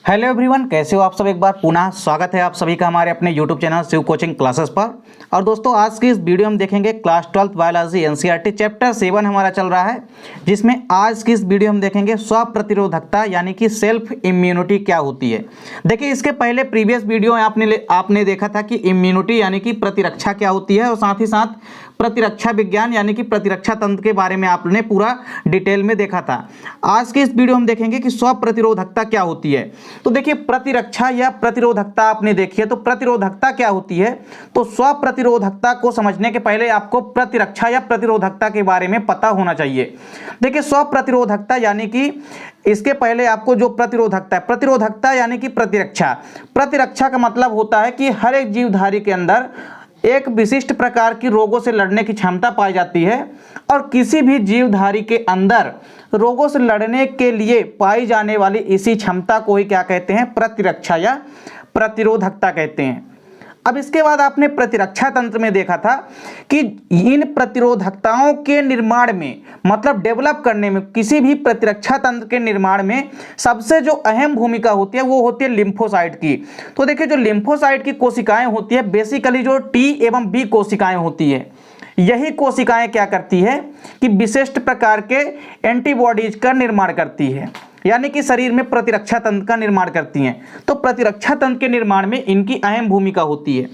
Hello everyone, कैसे हो आप सब। एक बार पुनः स्वागत है आप सभी का हमारे अपने YouTube channel Shiv coaching classes पर। और दोस्तों, आज की इस वीडियो में देखेंगे क्लास 12 बायोलॉजी एनसीईआरटी चैप्टर 7 हमारा चल रहा है, जिसमें आज की इस वीडियो में देखेंगे स्व प्रतिरोधकता यानी कि सेल्फ इम्यूनिटी क्या होती है। देखिए, इसके पहले प्रीवियस वीडियो आपने देखा था कि इम्यूनिटी यानी कि प्रतिरक्षा क्या होती है, और साथ ही साथ प्रतिरक्षा विज्ञान यानी कि प्रतिरक्षा तंत्र के बारे में आपने पूरा डिटेल में देखा था। आज की इस वीडियो में देखेंगे कि स्व प्रतिरोधकता क्या होती है। तो देखिए, प्रतिरक्षा या प्रतिरोधकता आपने देखी है, तो प्रतिरोधकता क्या होती है। तो स्व प्रतिरोधकता को समझने के पहले आपको प्रतिरक्षा या प्रतिरोधकता के बारे में पता होना चाहिए। देखिए, स्व प्रतिरोधकता यानी कि इसके पहले आपको जो प्रतिरोधकता है, प्रतिरोधकता यानी कि प्रतिरक्षा। प्रतिरक्षा का मतलब होता है कि हर एक जीवधारी के अंदर एक विशिष्ट प्रकार की रोगों से लड़ने की क्षमता पाई जाती है, और किसी भी जीवधारी के अंदर रोगों से लड़ने के लिए पाई जाने वाली इसी क्षमता को ही क्या कहते हैं, प्रतिरक्षा या प्रतिरोधकता कहते हैं। अब इसके बाद आपने प्रतिरक्षा तंत्र में देखा था कि इन प्रतिरोधकताओं के निर्माण में, मतलब डेवलप करने में, किसी भी प्रतिरक्षा तंत्र के निर्माण में सबसे जो अहम भूमिका होती है वो होती है लिम्फोसाइट की। तो देखिए, जो लिम्फोसाइट की कोशिकाएं होती है, बेसिकली जो टी एवं बी कोशिकाएं होती है, यही कोशिकाएं क्या करती है कि विशिष्ट प्रकार के एंटीबॉडीज का निर्माण करती है, यानी कि शरीर में प्रतिरक्षा तंत्र का निर्माण करती हैं। तो प्रतिरक्षा तंत्र के निर्माण में इनकी अहम भूमिका होती है।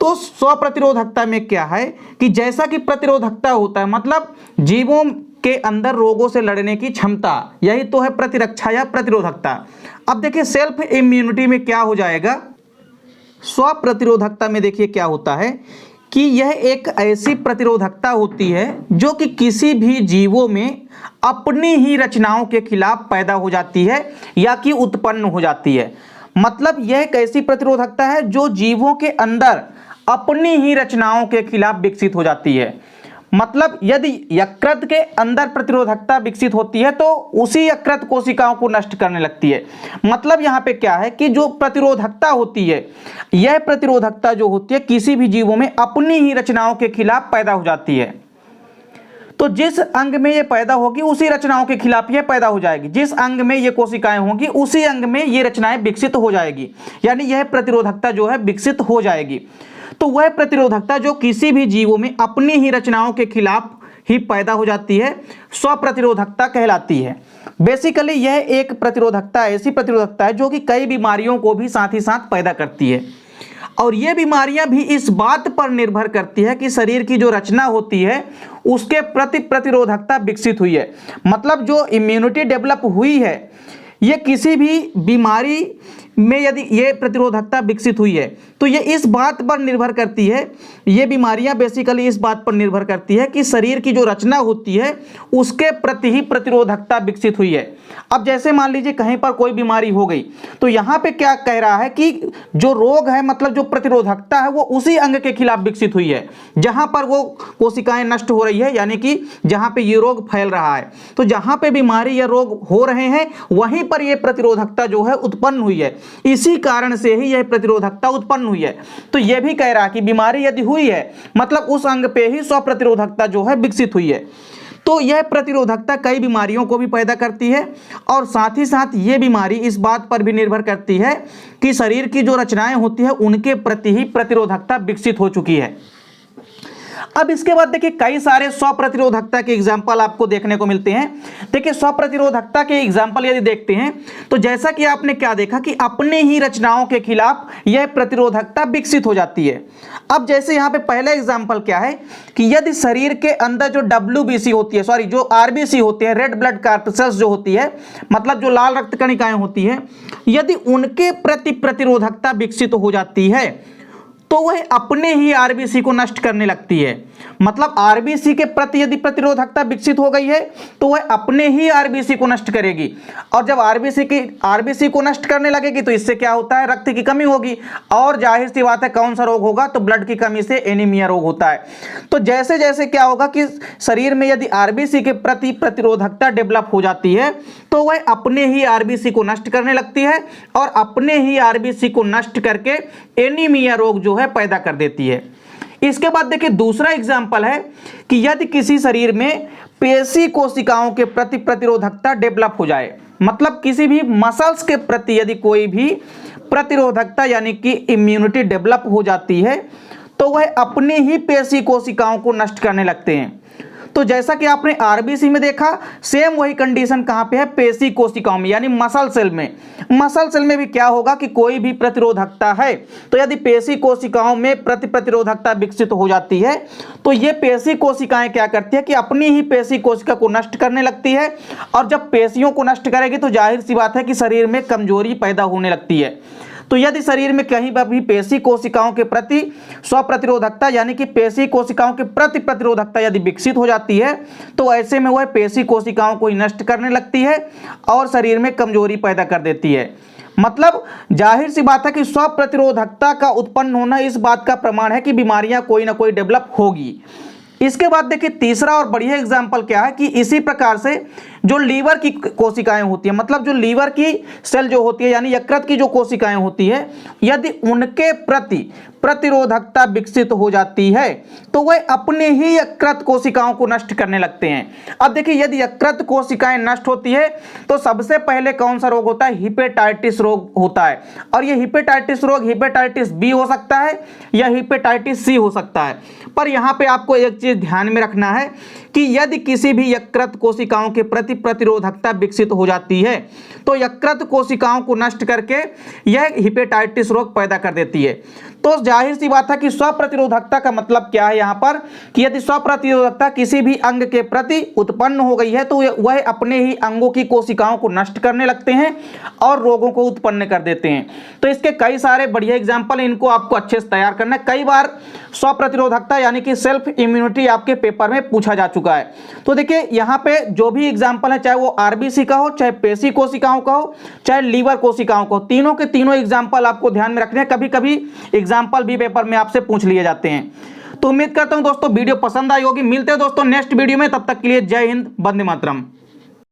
तो स्व प्रतिरोधकता में क्या है कि जैसा कि प्रतिरोधकता होता है, मतलब जीवों के अंदर रोगों से लड़ने की क्षमता, यही तो है प्रतिरक्षा या प्रतिरोधकता। अब देखिए, सेल्फ इम्यूनिटी में क्या हो जाएगा, स्व प्रतिरोधकता में देखिए क्या होता है कि यह एक ऐसी प्रतिरोधकता होती है जो कि किसी भी जीवों में अपनी ही रचनाओं के खिलाफ पैदा हो जाती है या कि उत्पन्न हो जाती है। मतलब यह एक ऐसी प्रतिरोधकता है जो जीवों के अंदर अपनी ही रचनाओं के खिलाफ विकसित हो जाती है। मतलब यदि यकृत के अंदर प्रतिरोधकता विकसित होती है तो उसी यकृत कोशिकाओं को नष्ट करने लगती है। मतलब यहाँ पे क्या है कि जो प्रतिरोधकता होती है, यह प्रतिरोधकता जो होती है किसी भी जीवों में अपनी ही रचनाओं के खिलाफ पैदा हो जाती है। तो जिस अंग में ये पैदा होगी उसी रचनाओं के खिलाफ ये पैदा हो जाएगी, जिस अंग में ये कोशिकाएं होंगी उसी अंग में ये रचनाएं विकसित हो जाएगी, यानी यह प्रतिरोधकता जो है विकसित हो जाएगी। तो वह प्रतिरोधकता जो किसी भी जीवों में अपनी ही रचनाओं के खिलाफ ही पैदा हो जाती है, स्व प्रतिरोधकता कहलाती है। बेसिकली यह एक प्रतिरोधकता, ऐसी प्रतिरोधकता है जो कि कई बीमारियों को भी साथ ही साथ पैदा करती है। और ये बीमारियां भी इस बात पर निर्भर करती है कि शरीर की जो रचना होती है उसके प्रति प्रतिरोधकता विकसित हुई है। मतलब जो इम्यूनिटी डेवलप हुई है, ये किसी भी बीमारी में यदि ये प्रतिरोधकता विकसित हुई है तो ये इस बात पर निर्भर करती है, ये बीमारियां बेसिकली इस बात पर निर्भर करती है कि शरीर की जो रचना होती है उसके प्रति ही प्रतिरोधकता विकसित हुई है। अब जैसे मान लीजिए कहीं पर कोई बीमारी हो गई, तो यहाँ पे क्या कह रहा है कि जो रोग है, मतलब जो प्रतिरोधकता है, वो उसी अंग के खिलाफ विकसित हुई है जहाँ पर वो कोशिकाएं नष्ट हो रही है, यानी कि जहाँ पे ये रोग फैल रहा है। तो जहाँ पे बीमारी या रोग हो रहे हैं वहीं पर ये प्रतिरोधकता जो है उत्पन्न हुई है, इसी कारण से ही यह प्रतिरोधकता उत्पन्न हुई है। तो यह भी कह रहा है कि बीमारी यदि हुई है मतलब उस अंग पे ही स्व प्रतिरोधकता जो है विकसित हुई है। तो यह प्रतिरोधकता कई बीमारियों को भी पैदा करती है, और साथ ही साथ ये बीमारी इस बात पर भी निर्भर करती है कि शरीर की जो रचनाएं होती है उनके प्रति ही प्रतिरोधकता विकसित हो चुकी है। अब इसके बाद देखिए, कई सारे स्व प्रतिरोधकता के एग्जाम्पल आपको देखने को मिलते हैं। देखिए, स्व प्रतिरोधकता के एग्जाम्पल यदि देखते हैं तो जैसा कि आपने क्या देखा कि अपने ही रचनाओं के खिलाफ यह प्रतिरोधकता विकसित हो जाती है। अब जैसे यहाँ पे पहला एग्जाम्पल क्या है कि यदि शरीर के अंदर जो WBC होती है, सॉरी जो RBC होती है, रेड ब्लड कॉर्पसेल्स जो होती है, मतलब जो लाल रक्त कणिकाएं होती हैं, यदि उनके प्रति प्रतिरोधकता विकसित हो जाती है तो वह अपने ही RBC को नष्ट करने लगती है। मतलब RBC के प्रति यदि प्रतिरोधकता विकसित हो गई है तो वह अपने ही RBC को नष्ट करेगी, और जब RBC को नष्ट करने लगेगी तो इससे क्या होता है, रक्त की कमी होगी, और जाहिर सी बात है कौन सा रोग होगा, तो ब्लड की कमी से एनीमिया रोग होता है। तो जैसे जैसे क्या होगा कि शरीर में यदि RBC के प्रति प्रतिरोधकता डेवलप हो जाती है तो वह अपने ही RBC को नष्ट करने लगती है, और अपने ही RBC को नष्ट करके एनीमिया रोग जो है पैदा कर देती है। इसके बाद देखिए, दूसरा एग्जाम्पल है कि यदि किसी शरीर में पेशी कोशिकाओं के प्रति प्रतिरोधकता डेवलप हो जाए। मतलब किसी भी मसल्स के प्रति यदि कोई भी प्रतिरोधकता यानी कि इम्यूनिटी डेवलप हो जाती है तो वह अपनी ही पेशी कोशिकाओं को नष्ट करने लगते हैं। तो जैसा कि आपने आरबीसी में देखा, सेम वही कंडीशन कहाँ पे है, पेशी कोशिकाओं में यानी मसल सेल में। मसल सेल में भी क्या होगा कि कोई भी प्रतिरोधकता है तो यदि पेशी कोशिकाओं में प्रतिरोधकता विकसित हो जाती है तो ये पेशी कोशिकाएं क्या करती है कि अपनी ही पेशी कोशिका को नष्ट करने लगती है। और जब पेशियों को नष्ट करेगी तो जाहिर सी बात है कि शरीर में कमजोरी पैदा होने लगती है। तो यदि शरीर में कहीं पर भी पेशी कोशिकाओं के प्रति स्वप्रतिरोधकता यानी कि पेशी कोशिकाओं के प्रति प्रतिरोधकता यदि विकसित हो जाती है तो ऐसे में वह पेशी कोशिकाओं को ही नष्ट करने लगती है और शरीर में कमजोरी पैदा कर देती है। मतलब जाहिर सी बात है कि स्वप्रतिरोधकता का उत्पन्न होना इस बात का प्रमाण है कि बीमारियां कोई ना कोई डेवलप होगी। इसके बाद देखिए तीसरा और बढ़िया एग्जाम्पल क्या है कि इसी प्रकार से जो लीवर की कोशिकाएं होती है, मतलब जो लीवर की सेल जो होती है यानी यकृत की जो कोशिकाएं होती है, यदि उनके प्रति प्रतिरोधकता विकसित हो जाती है तो वह अपने ही यकृत कोशिकाओं को नष्ट करने लगते हैं। अब देखिए यदि यकृत कोशिकाएं नष्ट होती है तो सबसे पहले कौन सा रोग होता है, हिपेटाइटिस रोग होता है। और यह हिपेटाइटिस रोग हिपेटाइटिस बी हो सकता है या हिपेटाइटिस सी हो सकता है। पर यहाँ पे आपको एक चीज ध्यान में रखना है कि यदि किसी भी यकृत कोशिकाओं के प्रति प्रतिरोधकता विकसित हो जाती है तो यकृत कोशिकाओं को नष्ट करके यह हिपेटाइटिस रोग पैदा कर देती है। तो जाहिर सी बात है कि स्वप्रतिरोधकता का मतलब क्या है यहाँ पर कि यदि स्वप्रतिरोधकता किसी भी अंग के प्रति उत्पन्न हो गई है तो वह अपने ही अंगों की कोशिकाओं को नष्ट करने लगते हैं और रोगों को उत्पन्न कर देते हैं। तो इसके कई सारे बढ़िया एग्जाम्पल, इनको आपको अच्छे से तैयार करना है। कई बार स्वप्रतिरोधकता यानी कि सेल्फ इम्यूनिटी आपके पेपर में पूछा जा चुका है। तो देखिए यहाँ पे जो भी एग्जाम्पल है, चाहे वो आरबीसी का हो, चाहे पेशी कोशिकाओं का हो, चाहे लीवर कोशिकाओं का हो, तीनों के तीनों एग्जाम्पल आपको ध्यान में रखने हैं। कभी कभी एग्जाम्पल भी पेपर में आपसे पूछ लिए जाते हैं। तो उम्मीद करता हूं दोस्तों वीडियो पसंद आई होगी। मिलते हैं दोस्तों नेक्स्ट वीडियो में, तब तक के लिए जय हिंद, वंदे मातरम।